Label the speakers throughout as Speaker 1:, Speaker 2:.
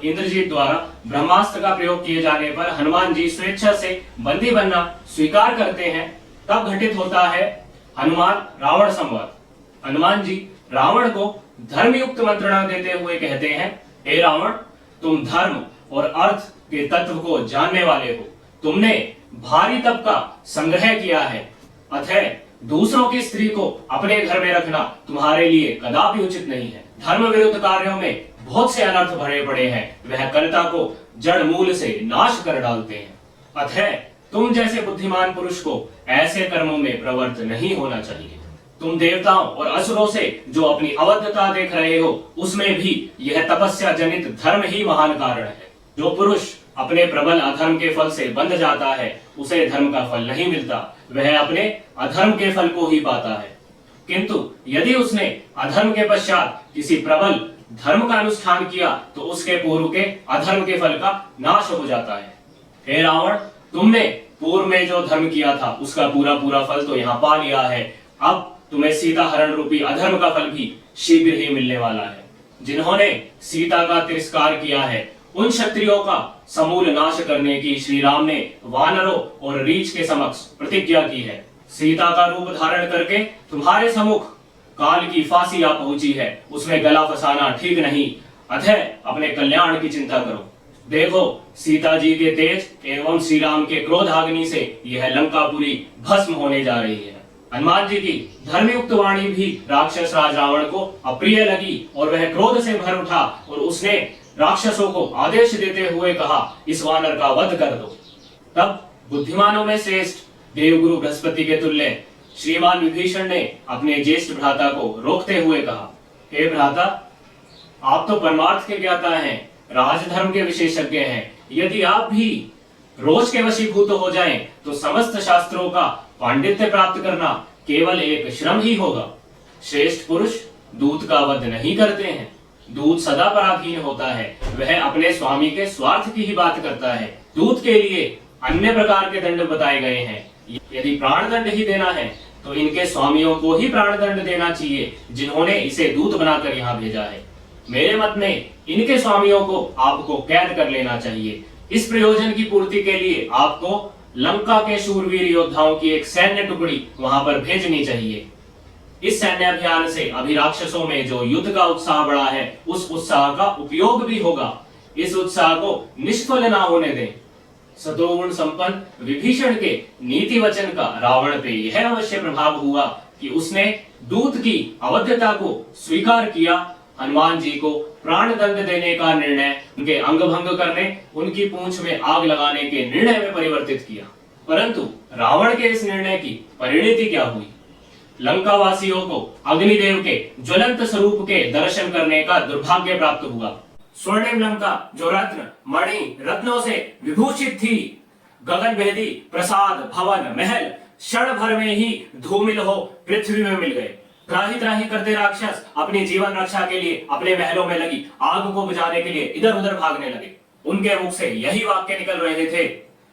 Speaker 1: इंद्रजीत द्वारा ब्रह्मास्त्र का प्रयोग किए जाने पर हनुमान जी स्वेच्छा से बंदी बनना स्वीकार करते हैं, तब घटित होता है हनुमान रावण संवाद। हनुमान जी रावण को धर्मयुक्त मंत्रणा देते हुए कहते हैं, हे रावण, तुम धर्म और अर्थ के तत्व को जानने वाले हो। तुमने भारी तप का संग्रह किया है, अतः दूसरों की स्त्री को अपने घर में रखना तुम्हारे लिए कदापि उचित नहीं है। धर्म विरुद्ध कार्यों में बहुत से अनर्थ भरे पड़े हैं, वह कर्ता को जड़ मूल से नाश कर डालते हैं। अतः तुम जैसे बुद्धिमान पुरुष को ऐसे कर्मों में प्रवृत्त नहीं होना चाहिए। तुम देवताओं और असुरों से जो अपनी अवद्धता देख रहे हो, उसमें भी यह तपस्या जनित धर्म ही महान कारण है। जो पुरुष अपने प्रबल अधर्म के फल से बंध जाता है, उसे धर्म का फल नहीं मिलता, वह अपने अधर्म के फल को ही पाता है। किंतु यदि उसने अधर्म के पश्चात किसी प्रबल धर्म का अनुष्ठान किया, तो उसके पूर्व के अधर्म के फल का नाश हो जाता है। हे रावण, तुमने पूर्व में जो धर्म किया था, उसका पूरा पूरा फल तो यहाँ पा लिया है। अब तुम्हें सीता हरण रूपी अधर्म का फल भी शीघ्र ही मिलने वाला है। जिन्होंने सीता का तिरस्कार किया है, उन क्षत्रियों का समूल नाश करने की श्री राम ने वानरों और रीछ के समक्ष प्रतिज्ञा की है। सीता का रूप धारण करके तुम्हारे सम्मुख काल की फांसी आ पहुंची है, उसमें गला फंसाना ठीक नहीं, अतः अपने कल्याण की चिंता करो। देखो, सीता जी के तेज एवं श्री राम के क्रोधाग्नि से यह लंकापुरी भस्म होने जा रही है। हनुमान जी की धर्मयुक्त वाणी भी राक्षस राज रावण को अप्रिय लगी और वह क्रोध से भर उठा और उसने राक्षसों को आदेश देते हुए कहा, इस वानर का वध कर दो। तब बुद्धिमानों में श्रेष्ठ देवगुरु बृहस्पति के तुल्य श्रीमान विभीषण ने अपने ज्येष्ठ भ्राता को रोकते हुए कहा, हे भ्राता, आप तो परमार्थ के ज्ञाता हैं, राजधर्म के विशेषज्ञ हैं। यदि आप भी रोज के वशीभूत हो जाएं, तो समस्त शास्त्रों का पांडित्य प्राप्त करना केवल एक श्रम ही होगा। श्रेष्ठ पुरुष दूत का वध नहीं करते हैं। दूत सदा पराधीन होता है, वह अपने स्वामी के स्वार्थ की ही बात करता है। दूत के लिए अन्य प्रकार के दंड बताए गए हैं। यदि प्राण दंड ही देना है, तो इनके स्वामियों को ही प्राण दंड देना चाहिए, जिन्होंने इसे दूत बनाकर यहाँ भेजा है। मेरे मत में इनके स्वामियों को आपको कैद कर लेना चाहिए। इस प्रयोजन की पूर्ति के लिए आपको लंका के शूरवीर योद्धाओं की एक सैन्य टुकड़ी वहां पर भेजनी चाहिए। इस सैन्य अभियान से अभी राक्षसों में जो युद्ध का उत्साह बढ़ा है, उस उत्साह का उपयोग भी होगा। इस उत्साह को निष्फल ना होने दें। सतोगुण संपन्न विभीषण के नीति वचन का रावण पे यह अवश्य प्रभाव हुआ कि उसने दूत की अवध्यता को स्वीकार किया। हनुमान जी को प्राण दंड देने का निर्णय उनके अंग भंग करने, उनकी पूंछ में आग लगाने के निर्णय में परिवर्तित किया। परंतु रावण के इस निर्णय की परिणति क्या हुई? लंका वासियों को अग्निदेव के ज्वलंत स्वरूप के दर्शन करने का दुर्भाग्य प्राप्त हुआ। स्वर्णिम लंका जो रत्न मणि रत्नों से विभूषित थी, गगन भेदी प्रसाद भवन महल क्षण भर में ही धूमिल हो पृथ्वी में मिल गए। त्राही त्राही करते राक्षस अपनी जीवन रक्षा के लिए अपने महलों में लगी आग को बुझाने के लिए इधर उधर भागने लगे। उनके मुख से यही वाक्य निकल रहे थे,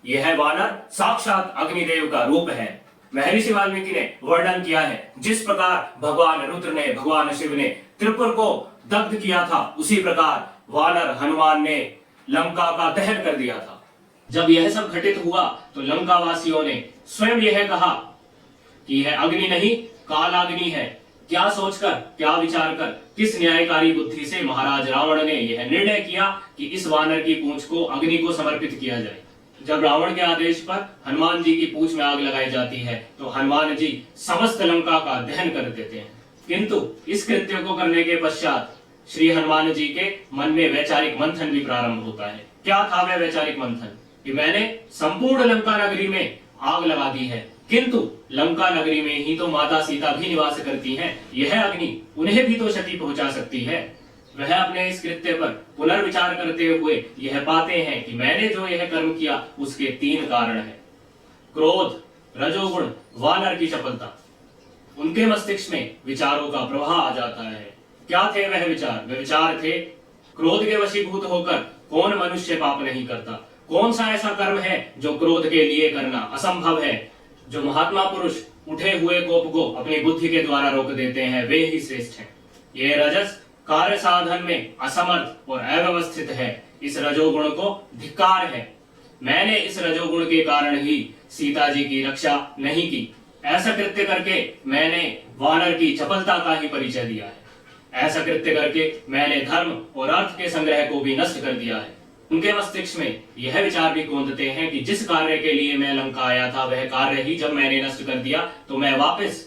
Speaker 1: यह वानर साक्षात अग्निदेव का रूप है। महर्षि वाल्मीकि ने वर्णन किया है, जिस प्रकार भगवान रुद्र ने, भगवान शिव ने त्रिपुर को दग्ध किया था, उसी प्रकार वानर हनुमान ने लंका का दहन कर दिया था। जब यह सब घटित हुआ, तो लंका वासियों ने स्वयं यह कहा कि यह अग्नि नहीं कालाग्नि है। क्या सोचकर, क्या विचार कर, किस न्यायकारी बुद्धि से महाराज रावण ने यह निर्णय किया कि इस वानर की पूंछ को अग्नि को समर्पित किया जाए। जब रावण के आदेश पर हनुमान जी की पूंछ में आग लगाई जाती है, तो हनुमान जी समस्त लंका का दहन कर देते हैं। किंतु इस कृत्य को करने के पश्चात श्री हनुमान जी के मन में वैचारिक मंथन भी प्रारंभ होता है। क्या था वह वैचारिक मंथन? कि मैंने संपूर्ण लंका नगरी में आग लगा दी है, किंतु लंका नगरी में ही तो माता सीता भी निवास करती हैं। यह अग्नि उन्हें भी तो क्षति पहुंचा सकती है। वह अपने इस कृत्य पर पुनर्विचार करते हुए यह पाते हैं कि मैंने जो यह कर्म किया, उसके 3 कारण हैं। क्रोध, रजोगुण, वानर की चपलता। उनके मस्तिष्क में विचारों का प्रवाह आ जाता है। क्या थे वह विचार? वे विचार थे, क्रोध के वशीभूत होकर कौन मनुष्य पाप नहीं करता? कौन सा ऐसा कर्म है जो क्रोध के लिए करना असंभव है? जो महात्मा पुरुष उठे हुए कोप को अपनी बुद्धि के द्वारा रोक देते हैं, वे ही श्रेष्ठ हैं। ये रजस कार्य साधन में असमर्थ और अव्यवस्थित है, इस रजोगुण को धिक्कार है। मैंने इस रजोगुण के कारण ही सीता जी की रक्षा नहीं की। ऐसा कृत्य करके मैंने वानर की चपलता का ही परिचय दिया है। ऐसा कृत्य करके मैंने धर्म और अर्थ के संग्रह को भी नष्ट कर दिया है। उनके मस्तिष्क में यह विचार भी कौंधते हैं कि जिस कार्य के लिए मैं लंका आया था वह कार्य ही जब मैंने नष्ट कर दिया तो मैं वापस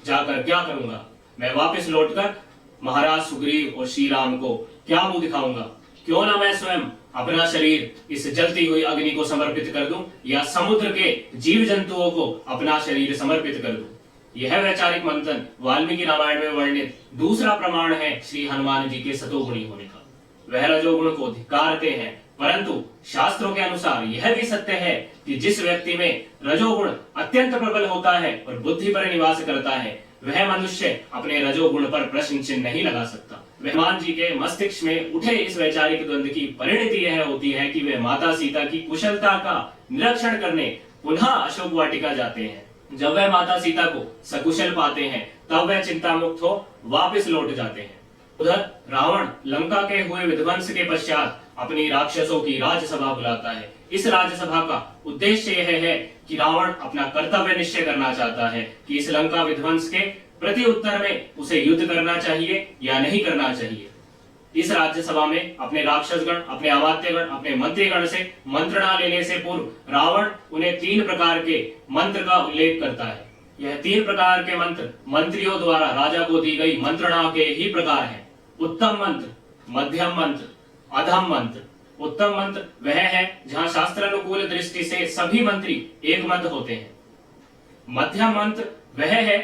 Speaker 1: जाकर क्या करूंगा? मैं वापस लौटकर महाराज सुग्रीव और श्री राम को क्या मुंह दिखाऊंगा? क्यों ना मैं स्वयं अपना शरीर इस जलती हुई अग्नि को समर्पित कर दूं या समुद्र के जीव जंतुओं को अपना शरीर समर्पित कर दूं। यह वैचारिक मंथन वाल्मीकि रामायण में वर्णित दूसरा प्रमाण है श्री हनुमान जी के सतोगुणी होने का। वह रजोगुण को धिक्कारते हैं, परंतु शास्त्रों के अनुसार यह भी सत्य है कि जिस व्यक्ति में रजोगुण अत्यंत प्रबल होता है और बुद्धि पर निवास करता है वह मनुष्य अपने रजोगुण पर प्रश्न चिन्ह नहीं लगा सकता। हनुमान जी के मस्तिष्क में उठे इस वैचारिक द्वंद्व की परिणति यह होती है कि वे माता सीता की कुशलता का निरीक्षण करने पुनः अशोक वाटिका जाते हैं। जब वह माता सीता को सकुशल पाते हैं तब वह चिंता मुक्त हो वापस लौट जाते हैं। उधर रावण लंका के हुए विध्वंस के पश्चात अपनी राक्षसों की राजसभा बुलाता है। इस राजसभा का उद्देश्य यह है कि रावण अपना कर्तव्य निश्चय करना चाहता है कि इस लंका विध्वंस के प्रति उत्तर में उसे युद्ध करना चाहिए या नहीं करना चाहिए। इस राज्यसभा में अपने राक्षसगण, अपने अमात्यगण, अपने मंत्रीगण से मंत्रणा लेने से पूर्व रावण उन्हें 3 प्रकार के मंत्र का उल्लेख करता है। यह 3 प्रकार के मंत्र मंत्रियों द्वारा राजा को दी गई मंत्रणा के ही प्रकार हैं। उत्तम मंत्र, मध्यम मंत्र, अधम मंत्र। उत्तम मंत्र वह है जहां शास्त्रानुकूल दृष्टि से सभी मंत्री एक मत होते हैं। मध्यम मंत्र वह है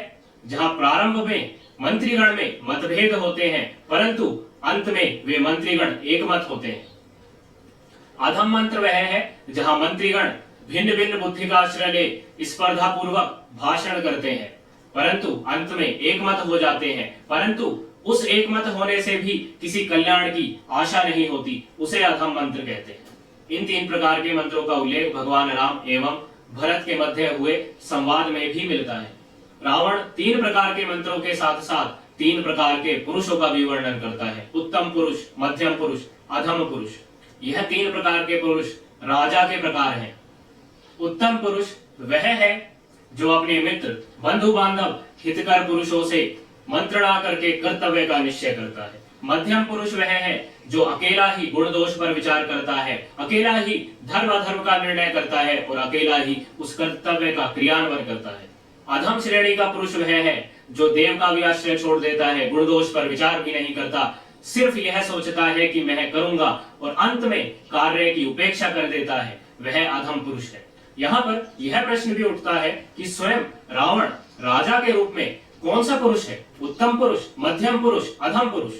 Speaker 1: जहां प्रारंभ में मंत्रीगण में मतभेद होते हैं परंतु अंत में वे मंत्रीगण एक मत होते हैं। अधम मंत्र वह है जहां मंत्रीगण भिन्न भिन्न बुद्धि का आश्रय ले स्पर्धा पूर्वक भाषण करते हैं परंतु अंत में एक मत हो जाते हैं, परंतु उस एक मत होने से भी किसी कल्याण की आशा नहीं होती, उसे अधम मंत्र कहते हैं। इन 3 प्रकार के मंत्रों का उल्लेख भगवान राम एवं भरत के मध्य हुए संवाद में भी मिलता है। रावण 3 प्रकार के मंत्रों के साथ साथ 3 प्रकार के पुरुषों का भी वर्णन करता है। उत्तम पुरुष, मध्यम पुरुष, अधम पुरुष। यह 3 प्रकार के पुरुष राजा के प्रकार हैं। उत्तम पुरुष वह है जो अपने मित्र, बंधु बांधव, हितकर पुरुषों से मंत्रणा करके कर्तव्य का निश्चय करता है। मध्यम पुरुष वह है जो अकेला ही गुण दोष पर विचार करता है, अकेला ही धर्म अधर्म का निर्णय करता है और अकेला ही उस कर्तव्य का क्रियान्वयन करता है। अधम श्रेणी का पुरुष वह है जो देव का भी आश्रय छोड़ देता है, गुण दोष पर विचार भी नहीं करता, सिर्फ यह सोचता है कि मैं करूंगा और अंत में कार्य की उपेक्षा कर देता है, वह अधम पुरुष है। यहाँ पर यह प्रश्न भी उठता है कि स्वयं रावण राजा के रूप में कौन सा पुरुष है? उत्तम पुरुष, मध्यम पुरुष, अधम पुरुष?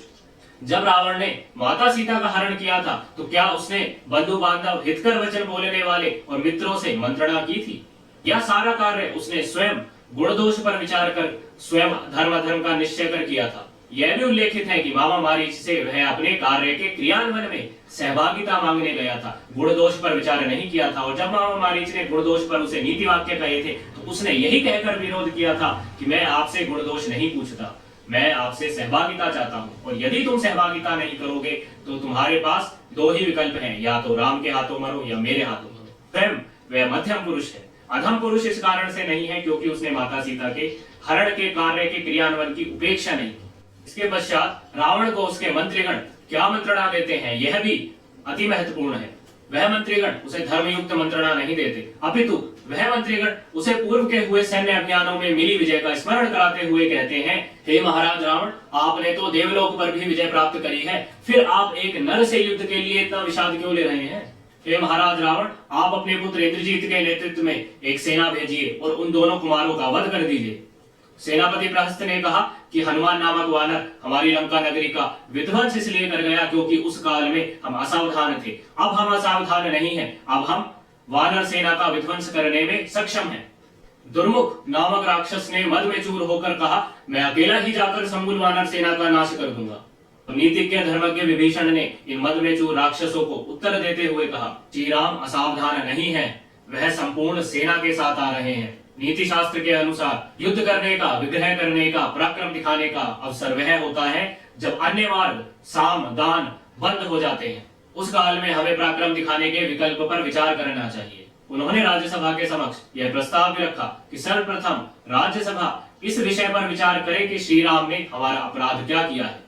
Speaker 1: जब रावण ने माता सीता का हरण किया था तो क्या उसने बंधु बांधव, हितकर वचन बोलने वाले और मित्रों से मंत्रणा की थी? यह सारा कार्य उसने स्वयं गुण दोष पर विचार कर स्वयं धर्म अधर्म का निश्चय कर किया था। यह भी उल्लेखित है कि मामा मारीच से वह अपने कार्य के क्रियान्वयन में सहभागिता मांगने गया था, गुण दोष पर विचार नहीं किया था। और जब मामा मारीच ने गुण दोष पर उसे नीति वाक्य कहे थे तो उसने यही कहकर विरोध किया था कि मैं आपसे गुण दोष नहीं पूछता, मैं आपसे सहभागिता चाहता हूँ और यदि तुम सहभागिता नहीं करोगे तो तुम्हारे पास 2 ही विकल्प हैं, या तो राम के हाथों मरो या मेरे हाथों मरो। स्वयं वह मध्यम पुरुष है। अधम पुरुष इस कारण से नहीं है क्योंकि उसने माता सीता के हरण के कार्य के क्रियान्वयन की उपेक्षा नहीं की। इसके पश्चात रावण को उसके मंत्रीगण क्या मंत्रणा देते हैं यह भी अति महत्वपूर्ण है। वह मंत्रीगण उसे धर्मयुक्त मंत्रणा नहीं देते, अपितु वह मंत्रीगण उसे पूर्व के हुए सैन्य अभियानों में मिली विजय का स्मरण कराते हुए कहते हैं, हे महाराज रावण, आपने तो देवलोक पर भी विजय प्राप्त करी है, फिर आप एक नर से युद्ध के लिए इतना विषाद क्यों ले रहे हैं? हे महाराज रावण, आप अपने पुत्र इंद्रजीत के नेतृत्व में एक सेना भेजिए और उन दोनों कुमारों का वध कर दीजिए। सेनापति प्रहस्त ने कहा कि हनुमान नामक वानर हमारी लंका नगरी का विध्वंस इसलिए कर गया क्योंकि उस काल में हम असावधान थे। अब हम असावधान नहीं हैं, अब हम वानर सेना का विध्वंस करने में सक्षम हैं। दुर्मुख नामक राक्षस ने मद में चूर होकर कहा, मैं अकेला ही जाकर संबुल वानर सेना का नाश कर दूंगा। नीतिज्ञ धर्मज्ञ विभीषण ने इन मद में चूर राक्षसों को उत्तर देते हुए कहा, श्री राम असावधान नहीं है, वह संपूर्ण सेना के साथ आ रहे हैं। नीति शास्त्र के अनुसार युद्ध करने का, विग्रह करने का, पराक्रम दिखाने का अवसर वह होता है जब अन्य मार्ग साम दान बंद हो जाते हैं, उस काल में हमें पराक्रम दिखाने के विकल्प पर विचार करना चाहिए। उन्होंने राज्यसभा के समक्ष यह प्रस्ताव भी रखा कि सर्वप्रथम राज्यसभा इस विषय पर विचार करे कि श्री राम ने हमारा अपराध क्या किया है।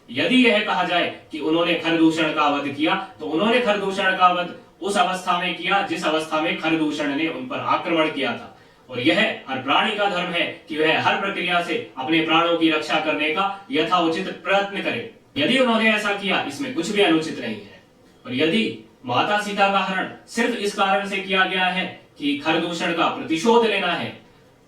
Speaker 1: यदि यह कहा जाए कि उन्होंने खरदूषण का वध किया, तो उन्होंने खरदूषण का वध उस अवस्था में किया जिस अवस्था में खरदूषण ने उन पर आक्रमण किया था। और यह हर प्राणी का धर्म है कि वह हर प्रक्रिया से अपने प्राणों की रक्षा करने का यथाउचित प्रयत्न करे। यदि उन्होंने ऐसा किया, इसमें कुछ भी अनुचित नहीं है। और यदि माता सीता का हरण सिर्फ इस कारण से किया गया है कि खरदूषण का प्रतिशोध लेना है,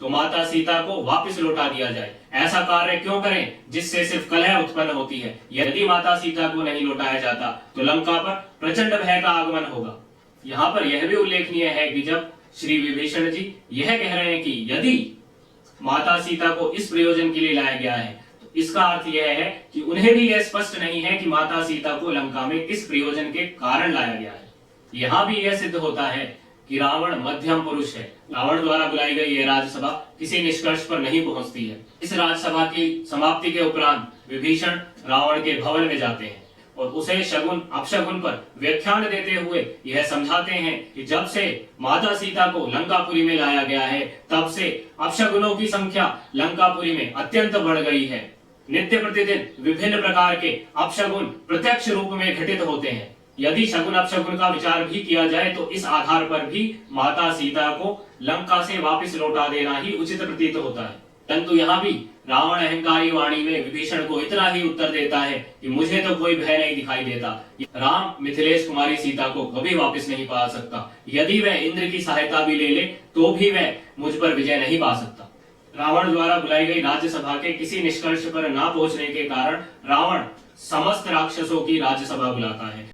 Speaker 1: तो माता सीता को वापस लौटा दिया जाए। ऐसा कार्य क्यों करें जिससे सिर्फ कलह उत्पन्न होती है। यदि माता सीता को नहीं लौटाया जाता तो लंका पर प्रचंड भय का आगमन होगा। यहाँ पर यह भी उल्लेखनीय है कि जब श्री विभीषण जी यह कह रहे हैं कि यदि माता सीता को इस प्रयोजन के लिए लाया गया है, तो इसका अर्थ यह है कि उन्हें भी यह स्पष्ट नहीं है कि माता सीता को लंका में किस प्रयोजन के कारण लाया गया है। यहाँ भी यह सिद्ध होता है कि रावण मध्यम पुरुष है। रावण द्वारा बुलाई गई यह राज्यसभा किसी निष्कर्ष पर नहीं पहुंचती है। इस राज्यसभा की समाप्ति के उपरांत विभीषण रावण के भवन में जाते हैं और उसे शगुन अपशगुन पर व्याख्यान देते हुए यह समझाते हैं कि जब से माता सीता को लंकापुरी में लाया गया है, तब से अपशगुनों की संख्या लंकापुरी में अत्यंत बढ़ गई है। नित्य प्रतिदिन विभिन्न प्रकार के अपशगुन प्रत्यक्ष रूप में घटित होते हैं। यदि शगुन अपशगुन का विचार भी किया जाए तो इस आधार पर भी माता सीता को लंका से वापस लौटा देना ही उचित प्रतीत होता है। परंतु यहाँ भी रावण अहंकारी वाणी में विभीषण को इतना ही उत्तर देता है कि मुझे तो कोई भय नहीं दिखाई देता। राम मिथिलेश कुमारी सीता को कभी वापस नहीं पा सकता। यदि वह इंद्र की सहायता भी ले ले तो भी वह मुझ पर विजय नहीं पा सकता। रावण द्वारा बुलाई गई राज्यसभा के किसी निष्कर्ष पर न पहुंचने के कारण रावण समस्त राक्षसों की राज्यसभा बुलाता है।